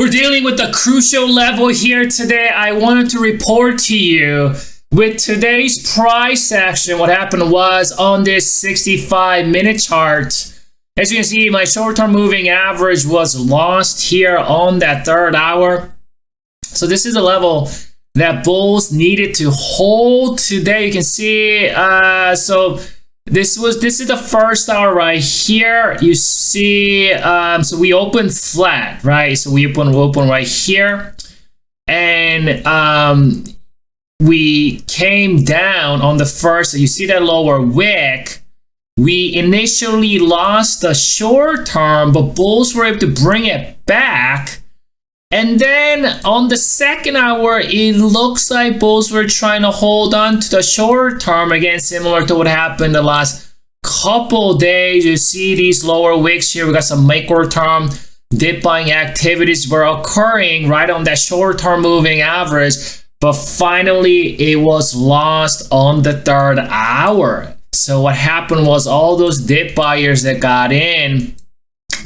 We're dealing with a crucial level here today. I wanted to report to you with today's price action. What happened was on this 65-minute chart, as you can see, my short-term moving average was lost here on that third hour. So this is a level that bulls needed to hold today. You can see, so this is the first hour right here. You see, so we opened flat, right? So we open right here, and we came down on the first. You see that lower wick. We initially lost the short term, but bulls were able to bring it back. And then on the second hour, it looks like bulls were trying to hold on to the short term again, similar to what happened the last couple days. You see these lower wicks here. We got some micro term dip buying activities were occurring right on that short term moving average, but finally it was lost on the third hour. So what happened was all those dip buyers that got in,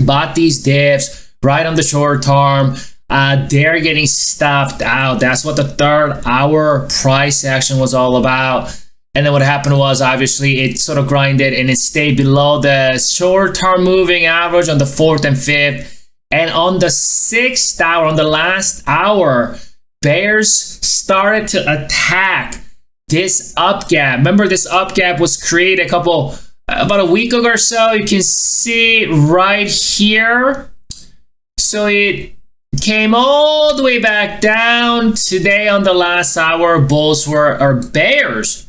bought these dips right on the short term. They're getting stuffed out. That's what the third hour price action was all about. And then what happened was, obviously, it sort of grinded and it stayed below the short-term moving average on the fourth and fifth. And on the sixth hour, on the last hour, bears started to attack this up gap. Remember, this up gap was created about a week ago or so. You can see right here. So it came all the way back down. Today on the last hour, bears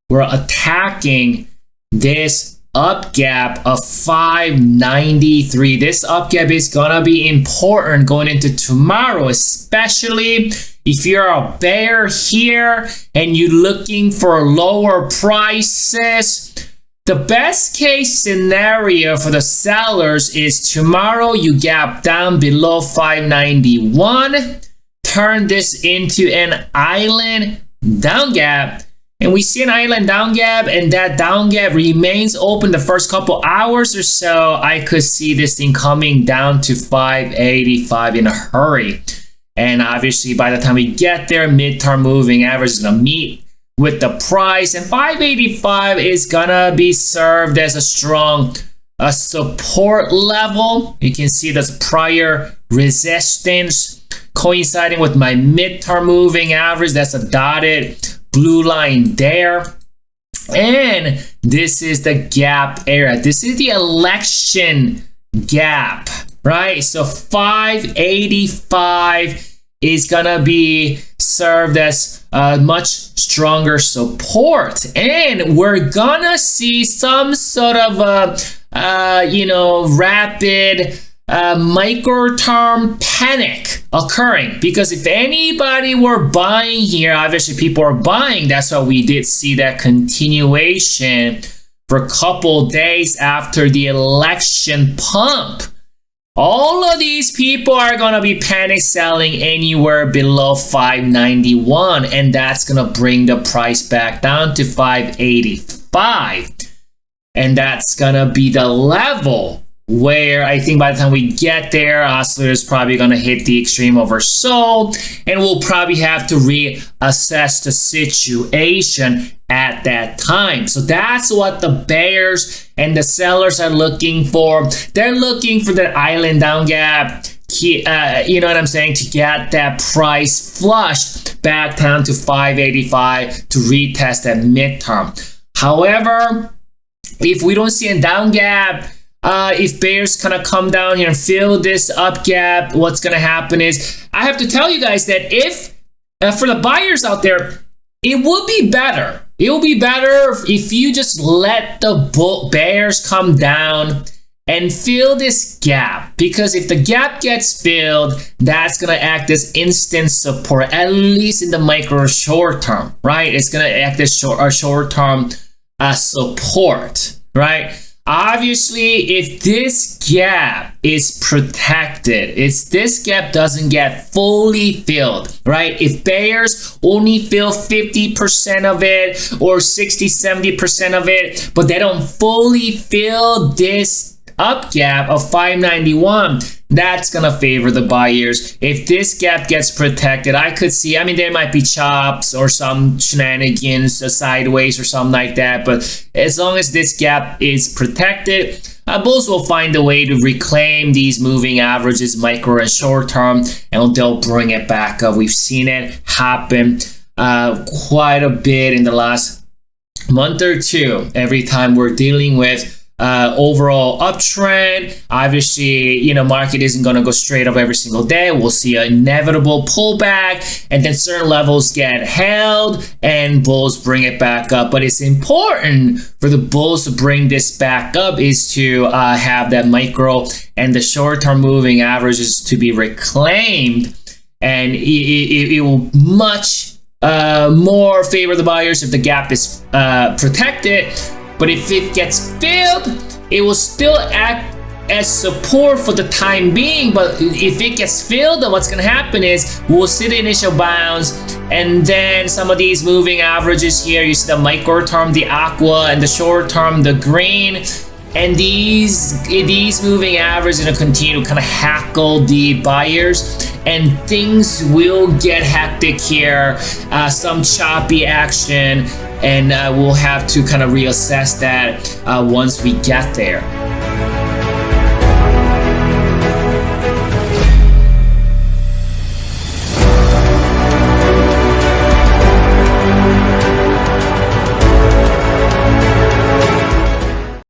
were attacking this up gap of 593. This up gap is gonna be important going into tomorrow, especially if you're a bear here and you're looking for lower prices. The best case scenario for the sellers is tomorrow you gap down below 591, turn this into an island down gap, and we see an island down gap, and that down gap remains open the first couple hours or so. I could see this thing coming down to 585 in a hurry. And obviously by the time we get there, midterm moving average is gonna meet with the price, and 585 is gonna be served as a strong support level. You can see this prior resistance coinciding with my midterm moving average. That's a dotted blue line there. And this is the gap area. This is the election gap, right? So 585 is gonna be served as a much stronger support, and we're gonna see some sort of rapid micro term panic occurring, because if anybody were buying here, obviously people are buying. That's why we did see that continuation for a couple days after the election pump. All of these people are going to be panic selling anywhere below 591, and that's going to bring the price back down to 585. And that's going to be the level where I think by the time we get there, oscillator is probably going to hit the extreme oversold, and we'll probably have to reassess the situation at that time. So that's what the bears and the sellers are looking for. They're looking for that island down gap, you know what I'm saying, to get that price flushed back down to 585 to retest that midterm. However, if we don't see a down gap, if bears kind of come down here and fill this up gap, what's going to happen is, I have to tell you guys that if, for the buyers out there, it would be better. It will be better if you just let the bears come down and fill this gap, because if the gap gets filled, that's going to act as instant support, at least in the micro short term, right? It's going to act as short term support, right? Obviously, if this gap is protected, if this gap doesn't get fully filled, right? If bears only fill 50% of it or 60, 70% of it, but they don't fully fill this up gap of 591. That's gonna favor the buyers. If this gap gets protected, I could see, I mean, there might be chops or some shenanigans, sideways or something like that, but as long as this gap is protected, bulls will find a way to reclaim these moving averages, micro and short term, and they'll bring it back up. We've seen it happen quite a bit in the last month or two. Every time we're dealing with overall uptrend, obviously, you know, market isn't going to go straight up every single day. We'll see an inevitable pullback, and then certain levels get held and bulls bring it back up. But it's important for the bulls to bring this back up is to have that micro and the short-term moving averages to be reclaimed, and it will much more favor the buyers if the gap is protected. But if it gets filled, it will still act as support for the time being. But if it gets filled, then what's going to happen is we'll see the initial bounce, and then some of these moving averages here, you see the micro term, the aqua, and the short term, the green. And these moving averages are going to continue to kind of hackle the buyers, and things will get hectic here, some choppy action, and we'll have to kind of reassess that once we get there.